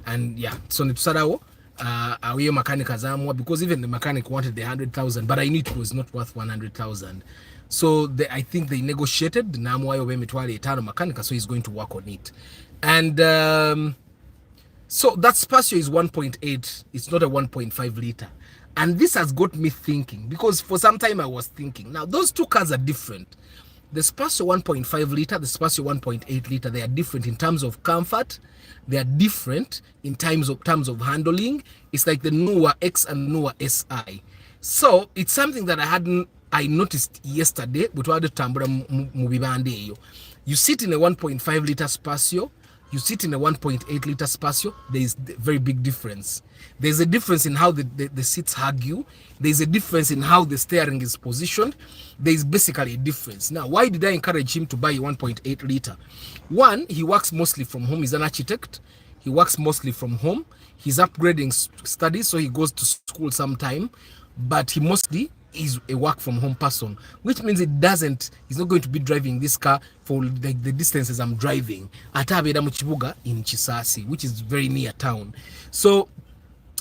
And yeah, so netusalawo awiyo mechanic azamwa, because even the mechanic wanted the 100,000, but I knew it was not worth 100,000. So I think they negotiated namwayo bemitwale 5 mechanic, so he's going to work on it. And so that Spacio is 1.8, it's not a 1.5 liter. And this has got me thinking, because for some time I was thinking, now those two cars are different. The Spacio 1.5 liter, the Spacio 1.8 liter, they are different in terms of comfort. They are different in terms of handling. It's like the newer X and newer SI. So it's something that I noticed yesterday. You sit in a 1.5 liter Spacio, you sit in a 1.8 liter Spacio, there is a very big difference. There's a difference in how the seats hug you. There's a difference in how the steering is positioned. There's basically a difference. Now, why did I encourage him to buy a 1.8 liter? One, he works mostly from home. He's an architect. He works mostly from home. He's upgrading studies, so he goes to school sometime. But he mostly is a work from home person, which means he's not going to be driving this car for the distances I'm driving. Atabeda Muchibuga in Chisasi, which is very near town. So,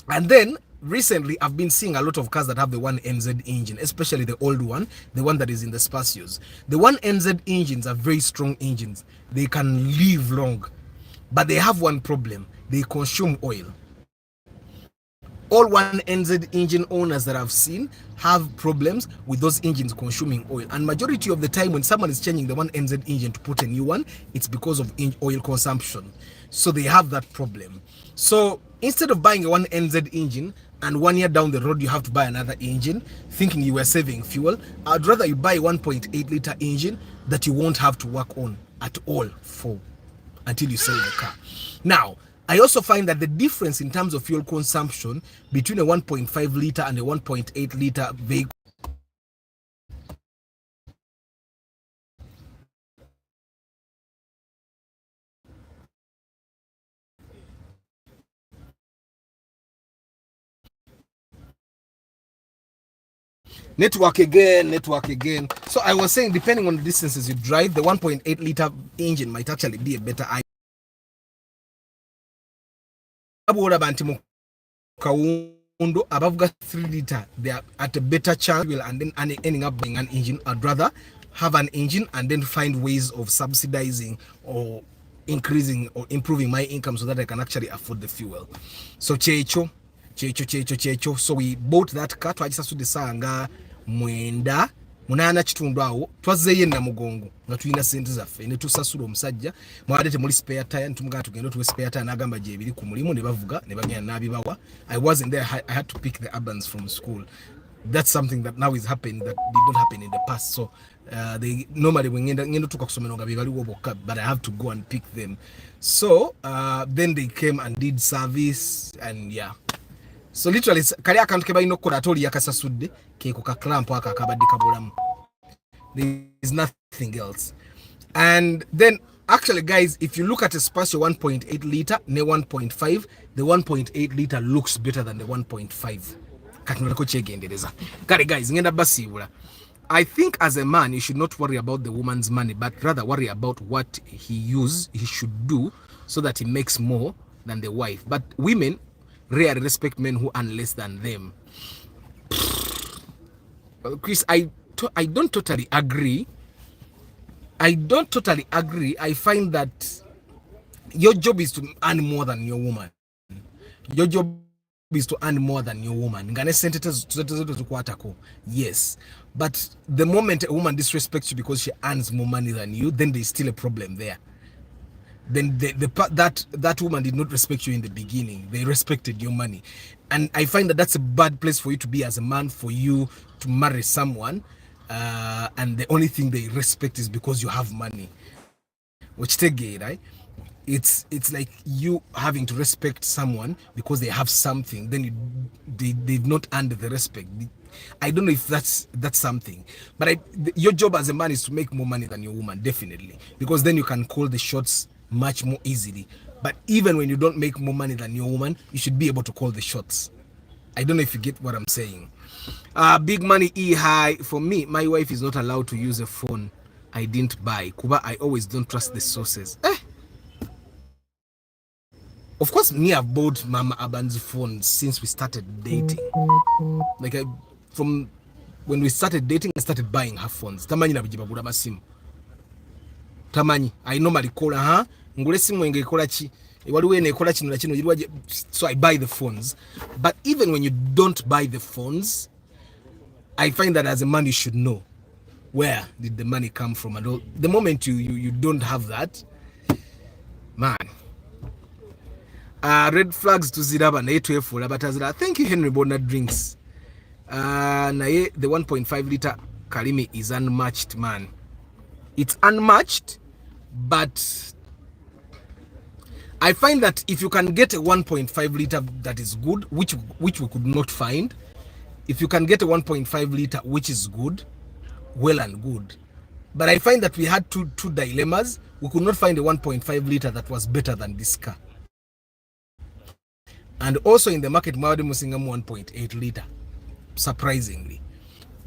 and then recently I've been seeing a lot of cars that have the 1NZ engine, especially the old one, the one that is in the Spacios. The 1NZ engines are very strong engines. They can live long, but they have one problem. They consume oil. All 1NZ engine owners that I've seen have problems with those engines consuming oil. And majority of the time when someone is changing the 1NZ engine to put a new one, it's because of oil consumption. So they have that problem. So instead of buying a 1NZ engine and 1 year down the road you have to buy another engine thinking you were saving fuel, I'd rather you buy a 1.8 liter engine that you won't have to work on at all for until you sell the car. Now, I also find that the difference in terms of fuel consumption between a 1.5 liter and a 1.8 liter vehicle network again. So I was saying, depending on the distances you drive, the 1.8 liter engine might actually be a better idea. Above 3 liter, they are at a better chance and then ending up buying an engine. I'd rather have an engine and then find ways of subsidizing or increasing or improving my income so that I can actually afford the fuel. So checho. So we bought that car twajisasudde mwenda munana kitundu awo twazzeeyo na mugongo nga tulina sente zaffe ne tusasula omusajja mwade temuli spare tire ntumuga tugenda tuwe spare tire nagamba je biri ku mulimu ne bavuga ne bagenda nabibawa. I wasn't there. I had to pick the urbans from school. That's something that now is happening that did not happen in the past. So they normally when ngenda tuka kusomero nga bibaliwo bokka, but I have to go and pick them. So then they came and did service and yeah. So literally kali akantu ke balina okukola atoli yakasasudde keko ka clamp aka akabadde kabulamu. There is nothing else. And then actually guys, if you look at a Spacio 1.8 liter ne 1.5, the 1.8 liter looks better than the 1.5. Katunako kyegendereza. Kale guys, ngenda basibula. I think as a man you should not worry about the woman's money, but rather worry about what he should do so that he makes more than the wife. But women rarely respect men who earn less than them. Well, Chris, I don't totally agree. I find that your job is to earn more than your woman. Your job is to earn more than your woman. Yes. But the moment a woman disrespects you because she earns more money than you, then there's still a problem there. then that woman did not respect you in the beginning. They respected your money, and I find that that's a bad place for you to be as a man, for you to marry someone, and the only thing they respect is because you have money. Which take gay, right? It's like you having to respect someone because they have something, then they've not earned the respect. I don't know if that's something, but your job as a man is to make more money than your woman, definitely, because then you can call the shots much more easily. But even when you don't make more money than your woman, you should be able to call the shots. I don't know if you get what I'm saying. Big money high. For me, my wife is not allowed to use a phone I didn't buy. Kuba, I always don't trust the sources. Of course, me, I've bought Mama Aban's phone since we started dating. Like, from when we started dating, I started buying her phones. Tamanyi na bijibagura masimu. Tamanyi, I normally call her, ngule simu enge ikola chi. Waliwe ne ikola chino na chino. So I buy the phones. But even when you don't buy the phones, I find that as a man, you should know where did the money come from. And all. The moment you don't have that, man. Red flags to Ziraba na yetu efula batazira. Thank you Henry Bona drinks. Na ye the 1.5 liter Kalimi is unmatched, man. It's unmatched, but I find that if you can get a 1.5 liter that is good, which we could not find, if you can get a 1.5 liter which is good, well and good. But I find that we had two dilemmas. We could not find a 1.5 liter that was better than this car. And also in the market, Mawadi Musingamu 1.8 liter, surprisingly.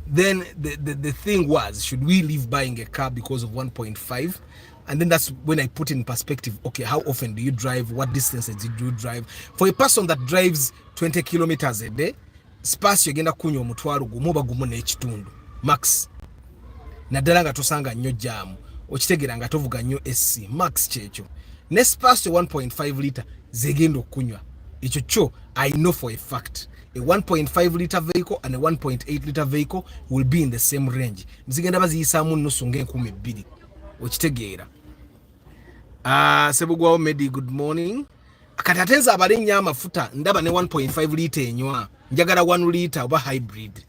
Then the thing was, should we leave buying a car because of 1.5? And then that's when I put in perspective, okay, how often do you drive? What distances do you drive? For a person that drives 20 kilometers a day, Spacio genda kunyo mutwaro gumoba gumone ekitundu max. Naddala nga tosanga nnyo jam, okitegera nga tovuga nnyo SC max checho. Ne Spacio 1.5 liter zegenda okunywa. Icho cho, I know for a fact. A 1.5 liter vehicle and a 1.8 liter vehicle will be in the same range. Mzigenda baziyisamu nusu ng'enkumi bbiri. Okitegeera. Sebugwawo Medi, good morning. Akatatenza abalinnya amafuta ndaba ne 1.5 liter enywa. Njagala 1 liter oba hybrid.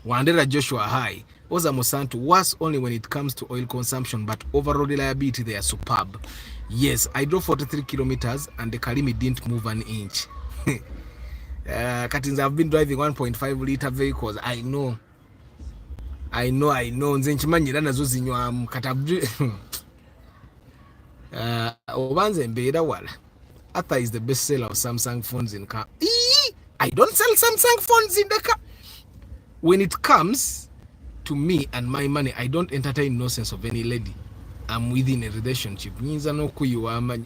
Wandera Joshua High. Oza Musantu, worse only when it comes to oil consumption, but overall reliability they are superb. Yes, I drove 43 kilometers and the Kalimi didn't move an inch. Katins, I've been driving 1.5 liter vehicles. I know. Nze nkimanyi nazo zinywamu katabri. Obanze mbeera wala. Atha is the best seller of Samsung phones in car. I don't sell Samsung phones in the car. When it comes to me and my money, I don't entertain nonsense of any lady. I'm within a relationship. Nyinza no kuyiwa amanyi.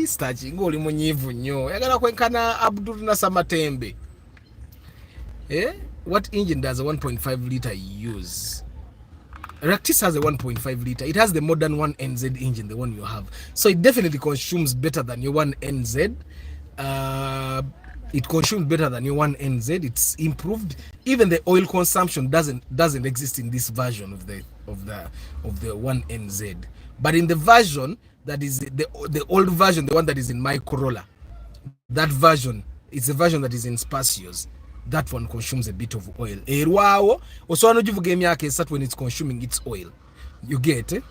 Stachi ngoli munyivu nnyo. Yagala kwenkana Abdul na Samatembe. What engine does a 1.5 liter use? Rectis has a 1.5 liter. It has the modern 1NZ engine, the one you have. So it definitely consumes better than your 1NZ. It consumes better than your 1NZ. It's improved. Even the oil consumption doesn't exist in this version of the 1NZ. But in the version that is the old version, the one that is in my Corolla, that version, it's a version that is in Spacios. That one consumes a bit of oil. When it's consuming its oil. You get it?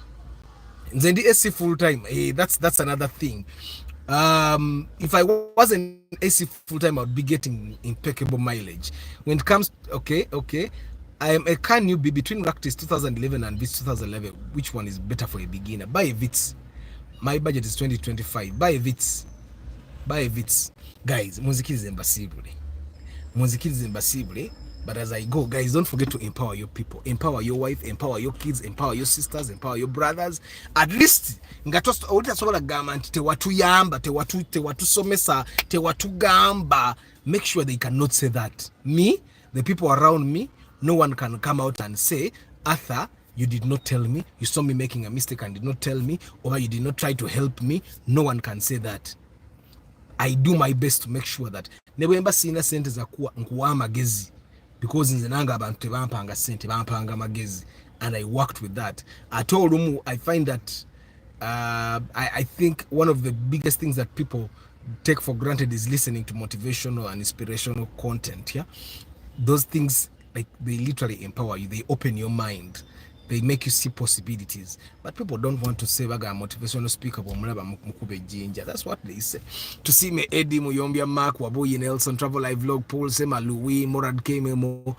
Then the AC full time. That's another thing. If I wasn't AC full time, I would be getting impeccable mileage. When it comes, okay. I am a car newbie between Rectis 2011 and Vitz 2011. Which one is better for a beginner? Buy a Vitz. My budget is 2025. Buy a Vitz. Guys, Muziki is impossible. But as I go, guys, don't forget to empower your people. Empower your wife, empower your kids, empower your sisters, empower your brothers. At least, make sure they cannot say that. Me, the people around me, no one can come out and say, Arthur, you did not tell me, you saw me making a mistake and did not tell me, or you did not try to help me. No one can say that. I do my best to make sure that nebwemba sina sente za nkuwa amagezi, because nze nanga abantu tebampanga sente, bampanga magezi, and I worked with that. At all, I find that I think one of the biggest things that people take for granted is listening to motivational and inspirational content. Yeah, those things, like, they literally empower you. They open your mind. They make you see possibilities. But people don't want to say baga motivational speaker mukube jinja. That's what they say. To see me Eddie Muyombia Mark Waboyi Nelson Travel Live Vlog Paul Sema Louis Morad Kememo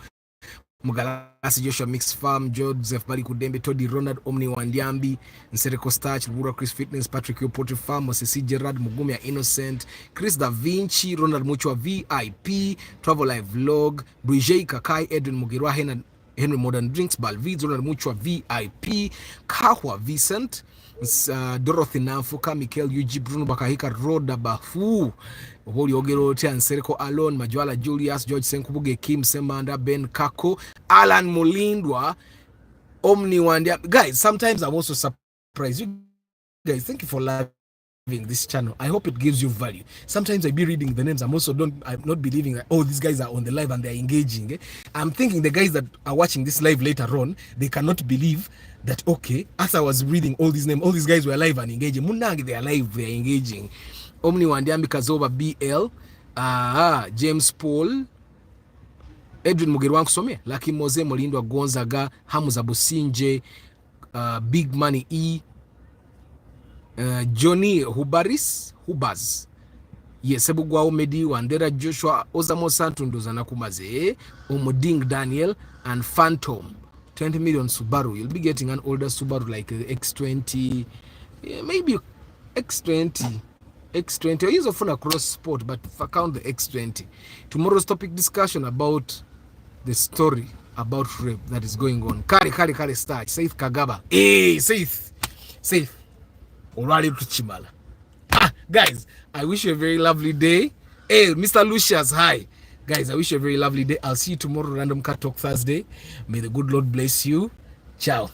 Mugalasi Joshua Mix Farm Joseph Bali Kudembe Todi Ronald Omni Wandiambi Nsereko Starch Lubura Chris Fitness Patrick Yo Poultry Farm Mosesi Gerard Mugumia Innocent Chris Da Vinci Ronald Muchwa VIP Travel Live Vlog Brijay Kakai Edwin Mugirwa Henry Modern Drinks Balvids Ronald Muchwa VIP Kahwa Vincent Dorothy Namfuka Mikel UG Bruno Bakahika Roda Bafu Holi Ogero Tia Nsereko Alon Majwala Julius George Senkubuge Kim Semanda Ben Kako Alan Mulindwa Omni Wandia. Guys, sometimes I'm also surprised. You guys, thank you for loving this channel. I hope it gives you value. Sometimes I be reading the names. I'm not believing that, oh, these guys are on the live and they're engaging. Eh? I'm thinking the guys that are watching this live later on, they cannot believe that, okay, as I was reading all these names, all these guys were live and engaging. Munangi, they are live, they're engaging. Omni Wandiambi Kazoba BL, James Paul, Edwin Mugerwangu Some, Lucky Moze Molindwa Gonzaga, Hamuza Businje, Big Money E, Johnny Hubaz, yes, Sebugwa Omedi, Wandera Joshua, Ozamo Santundoza Nakumaze, Omoding Daniel, and Phantom. 20 million Subaru. You'll be getting an older Subaru like X20, maybe X20. X20. I use a phone across sport, but if I count the X20. Tomorrow's topic discussion about the story about rape that is going on. Kari start. Saith Kagaba. Hey, Saith. Already Chimala. Guys, I wish you a very lovely day. Hey, Mr. Lucius, hi. Guys, I wish you a very lovely day. I'll see you tomorrow, Random Cat Talk Thursday. May the good Lord bless you. Ciao.